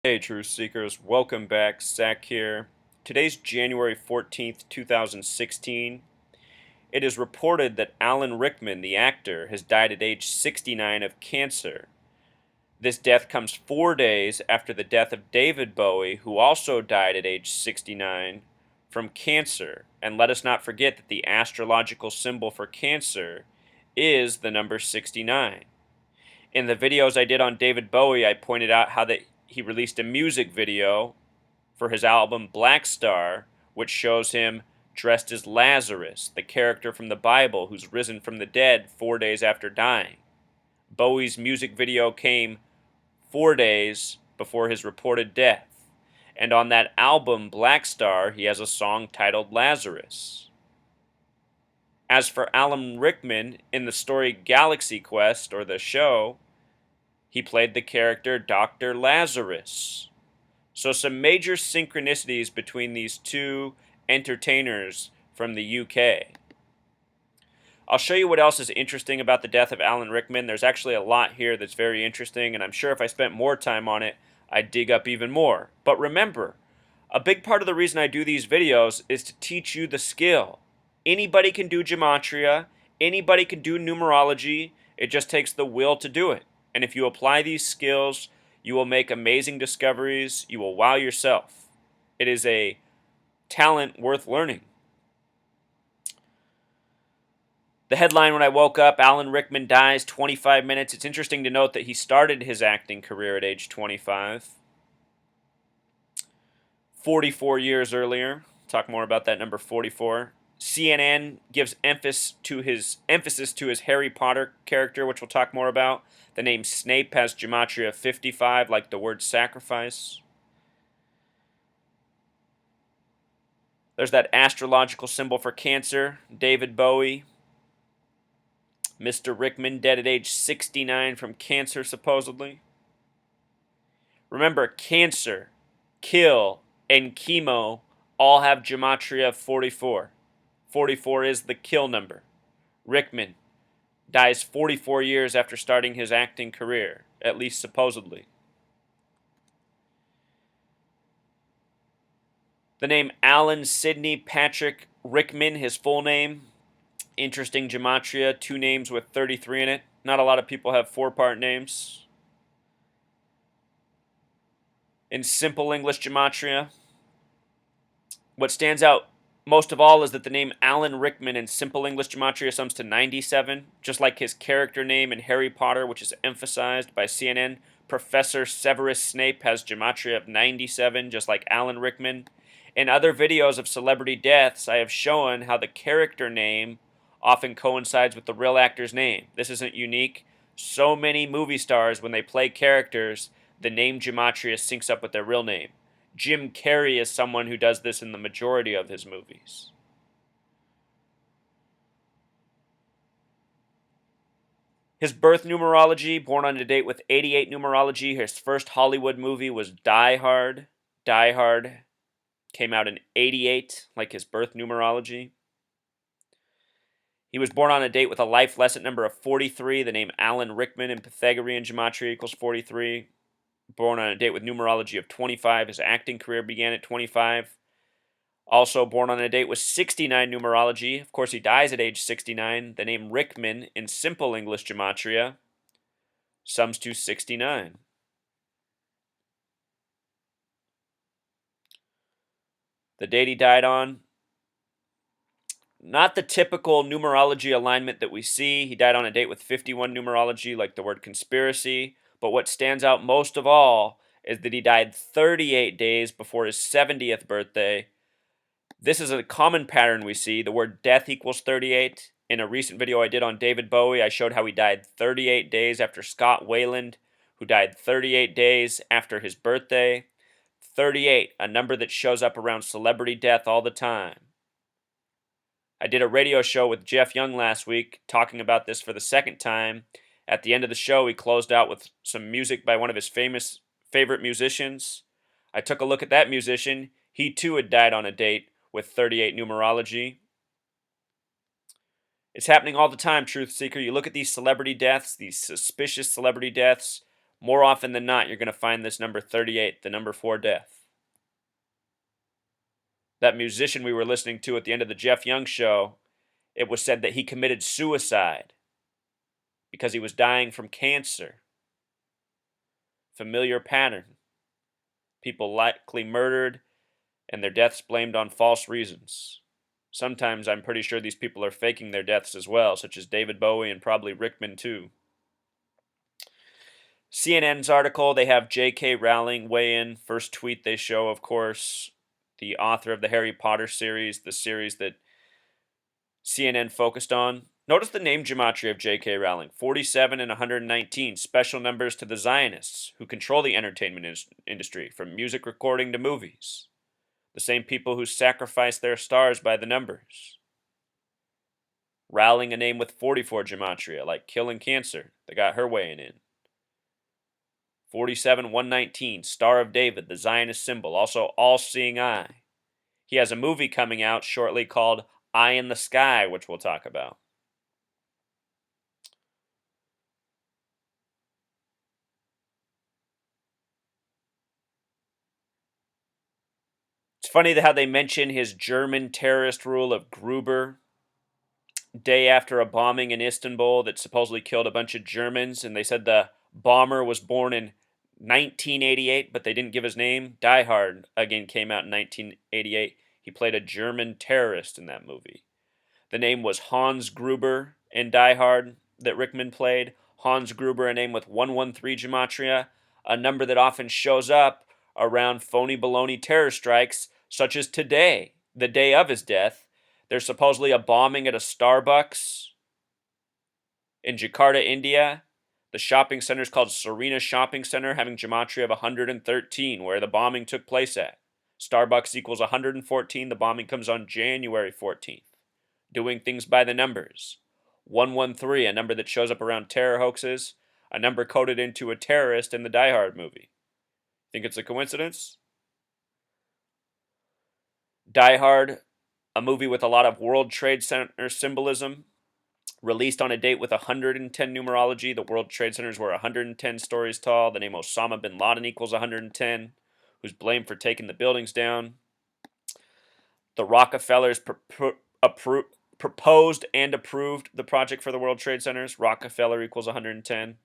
Hey, Truth Seekers, welcome back. Zach here. Today's January 14th, 2016. It is reported that Alan Rickman, the actor, has died at age 69 of cancer. This death comes 4 days after the death of David Bowie, who also died at age 69 from cancer. And let us not forget that the astrological symbol for cancer is the number 69. In the videos I did on David Bowie, I pointed out how that he released a music video for his album Black Star, which shows him dressed as Lazarus, the character from the Bible who's risen from the dead 4 days after dying. Bowie's music video came 4 days before his reported death, and on that album Black Star, he has a song titled Lazarus. As for Alan Rickman, in the story Galaxy Quest, or the show, he played the character Dr. Lazarus. So some major synchronicities between these two entertainers from the UK. I'll show you what else is interesting about the death of Alan Rickman. There's actually a lot here that's very interesting, and I'm sure if I spent more time on it, I'd dig up even more. But remember, a big part of the reason I do these videos is to teach you the skill. Anybody can do Gematria, anybody can do numerology, it just takes the will to do it. And if you apply these skills, you will make amazing discoveries, you will wow yourself. It is a talent worth learning. The headline when I woke up, Alan Rickman dies 25 minutes. It's interesting to note that he started his acting career at age 25. 44 years earlier. Talk more about that number 44. CNN gives emphasis to his Harry Potter character, which we'll talk more about. The name Snape has Gematria 55, like the word sacrifice. There's that astrological symbol for Cancer, David Bowie. Mr. Rickman dead at age 69 from cancer, supposedly. Remember, Cancer, Kill, and Chemo all have Gematria 44. 44 is the kill number. Rickman dies 44 years after starting his acting career, at least supposedly. The name Alan Sidney Patrick Rickman, his full name. Interesting Gematria, 2 names with 33 in it. Not a lot of people have 4-part names. In simple English Gematria, what stands out most of all is that the name Alan Rickman in simple English Gematria sums to 97, just like his character name in Harry Potter, which is emphasized by CNN. Professor Severus Snape has Gematria of 97, just like Alan Rickman. In other videos of celebrity deaths, I have shown how the character name often coincides with the real actor's name. This isn't unique. So many movie stars, when they play characters, the name Gematria syncs up with their real name. Jim Carrey is someone who does this in the majority of his movies. His birth numerology, born on a date with 88 numerology. His first Hollywood movie was Die Hard. Die Hard came out in 88, like his birth numerology. He was born on a date with a life lesson number of 43. The name Alan Rickman in Pythagorean Gematria equals 43. Born on a date with numerology of 25. His acting career began at 25. Also born on a date with 69 numerology. Of course, he dies at age 69. The name Rickman in simple English Gematria sums to 69. The date he died on, not the typical numerology alignment that we see. He died on a date with 51 numerology, like the word conspiracy. But what stands out most of all is that he died 38 days before his 70th birthday. This is a common pattern we see. The word death equals 38. In a recent video I did on David Bowie, I showed how he died 38 days after Scott Weiland, who died 38 days after his birthday. 38, a number that shows up around celebrity death all the time. I did a radio show with Jeff Young last week talking about this for the second time. At the end of the show, he closed out with some music by one of his favorite musicians. I took a look at that musician. He too had died on a date with 38 numerology. It's happening all the time, Truth Seeker. You look at these celebrity deaths, these suspicious celebrity deaths. More often than not, you're going to find this number 38, the number 4 death. That musician we were listening to at the end of the Jeff Young show, it was said that he committed suicide because he was dying from cancer. Familiar pattern. People likely murdered and their deaths blamed on false reasons. Sometimes I'm pretty sure these people are faking their deaths as well, such as David Bowie and probably Rickman too. CNN's article, they have J.K. Rowling weigh in. First tweet they show, of course, the author of the Harry Potter series, the series that CNN focused on. Notice the name gematria of J.K. Rowling, 47 and 119, special numbers to the Zionists, who control the entertainment industry, from music recording to movies. The same people who sacrifice their stars by the numbers. Rowling, a name with 44 gematria, like killing cancer. They got her weighing in. 47, 119, Star of David, the Zionist symbol, also all-seeing eye. He has a movie coming out shortly called Eye in the Sky, which we'll talk about. It's funny how they mention his German terrorist rule of Gruber, day after a bombing in Istanbul that supposedly killed a bunch of Germans, and they said the bomber was born in 1988, but they didn't give his name. Die Hard, again, came out in 1988. He played a German terrorist in that movie. The name was Hans Gruber in Die Hard that Rickman played. Hans Gruber, a name with 113 gematria, a number that often shows up around phony baloney terror strikes, such as today, the day of his death. There's supposedly a bombing at a Starbucks in Jakarta, India. The shopping center is called Serena Shopping Center, having gematria of 113, where the bombing took place at. Starbucks equals 114. The bombing comes on January 14th. Doing things by the numbers. 113, a number that shows up around terror hoaxes, a number coded into a terrorist in the Die Hard movie. Think it's a coincidence? Die Hard, a movie with a lot of World Trade Center symbolism, released on a date with 110 numerology. The World Trade Centers were 110 stories tall. The name Osama bin Laden equals 110, who's blamed for taking the buildings down. The Rockefellers proposed and approved the project for the World Trade Centers. Rockefeller equals 110.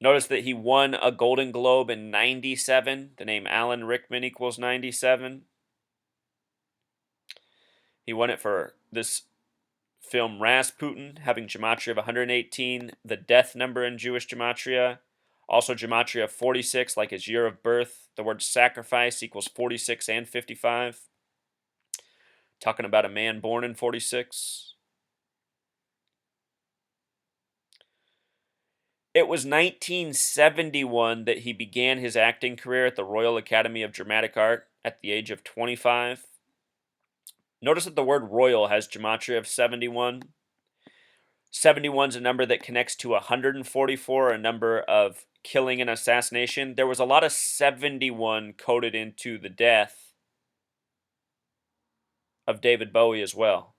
Notice that he won a Golden Globe in 97. The name Alan Rickman equals 97. He won it for this film Rasputin, having gematria of 118, the death number in Jewish gematria. Also gematria of 46, like his year of birth. The word sacrifice equals 46 and 55. Talking about a man born in 46. It was 1971 that he began his acting career at the Royal Academy of Dramatic Art at the age of 25. Notice that the word royal has gematria of 71. 71 is a number that connects to 144, a number of killing and assassination. There was a lot of 71 coded into the death of David Bowie as well.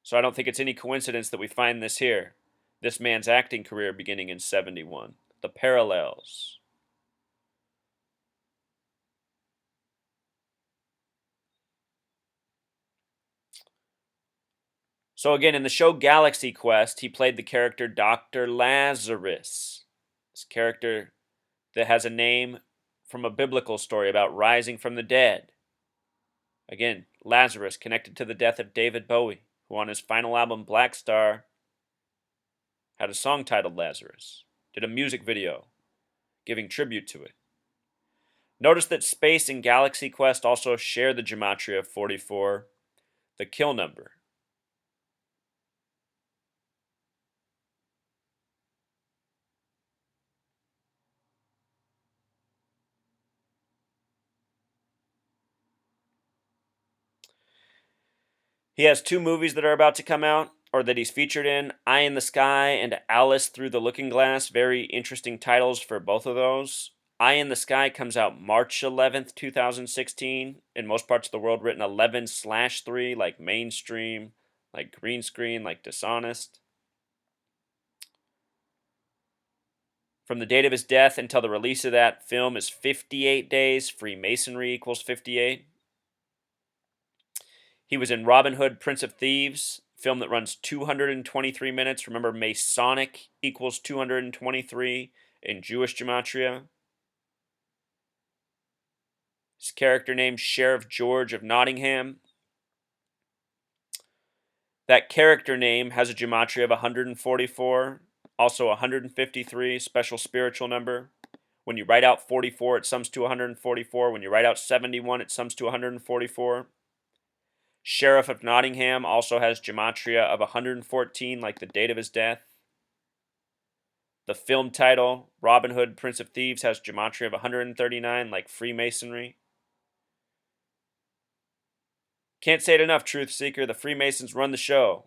So I don't think it's any coincidence that we find this here. This man's acting career beginning in 71. The parallels. So again, in the show Galaxy Quest, he played the character Dr. Lazarus. This character that has a name from a biblical story about rising from the dead. Again, Lazarus connected to the death of David Bowie, who on his final album Black Star had a song titled Lazarus, did a music video giving tribute to it. Notice that Space and Galaxy Quest also share the gematria of 44, the kill number. He has two movies that are about to come out, or that he's featured in, Eye in the Sky and Alice Through the Looking Glass. Very interesting titles for both of those. Eye in the Sky comes out March 11th, 2016. In most parts of the world, written 11/3, like mainstream, like green screen, like dishonest. From the date of his death until the release of that film is 58 days. Freemasonry equals 58. He was in Robin Hood, Prince of Thieves, film that runs 223 minutes. Remember, Masonic equals 223 in Jewish Gematria. His character name, Sheriff George of Nottingham. That character name has a Gematria of 144, also 153, special spiritual number. When you write out 44, it sums to 144. When you write out 71, it sums to 144. Sheriff of Nottingham also has Gematria of 114, like the date of his death. The film title, Robin Hood, Prince of Thieves, has Gematria of 139, like Freemasonry. Can't say it enough, Truth Seeker. The Freemasons run the show.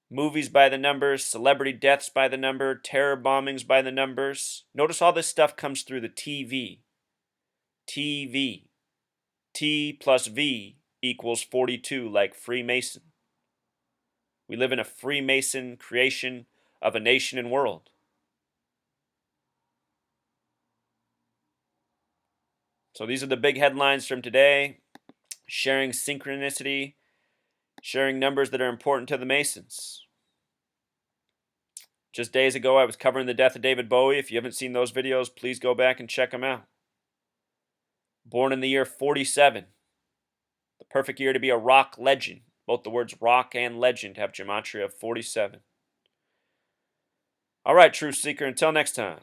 Movies by the numbers, celebrity deaths by the number, terror bombings by the numbers. Notice all this stuff comes through the TV. TV. T plus V equals 42, like Freemason. We live in a Freemason creation of a nation and world. So these are the big headlines from today. Sharing synchronicity, sharing numbers that are important to the Masons. Just days ago, I was covering the death of David Bowie. If you haven't seen those videos, please go back and check them out. Born in the year 47. The perfect year to be a rock legend. Both the words rock and legend have Gematria of 47. All right, Truth Seeker, until next time.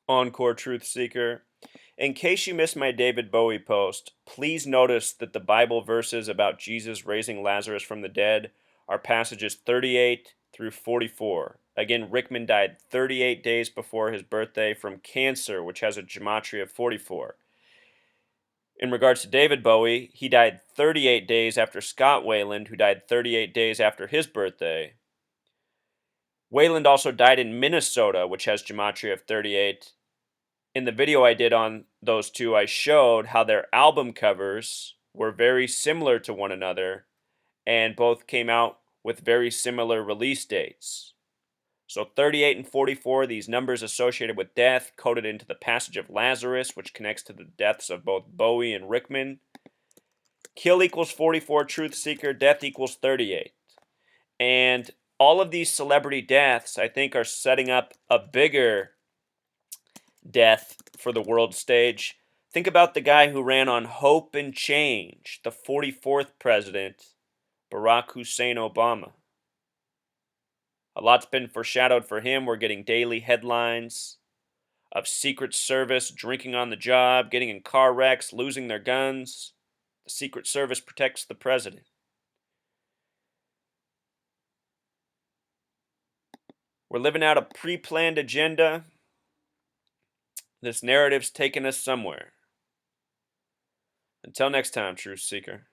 Encore, Truth Seeker. In case you missed my David Bowie post, please notice that the Bible verses about Jesus raising Lazarus from the dead are passages 38 through 44. Again, Rickman died 38 days before his birthday from cancer, which has a Gematria of 44. In regards to David Bowie, he died 38 days after Scott Weiland, who died 38 days after his birthday. Weiland also died in Minnesota, which has Gematria of 38. In the video I did on those two, I showed how their album covers were very similar to one another, and both came out with very similar release dates. So 38 and 44, these numbers associated with death, coded into the passage of Lazarus, which connects to the deaths of both Bowie and Rickman. Kill equals 44, Truth Seeker. Death equals 38. And all of these celebrity deaths, I think, are setting up a bigger death for the world stage. Think about the guy who ran on Hope and Change, the 44th president, Barack Hussein Obama. A lot's been foreshadowed for him. We're getting daily headlines of Secret Service drinking on the job, getting in car wrecks, losing their guns. The Secret Service protects the president. We're living out a pre-planned agenda. This narrative's taken us somewhere. Until next time, Truth Seeker.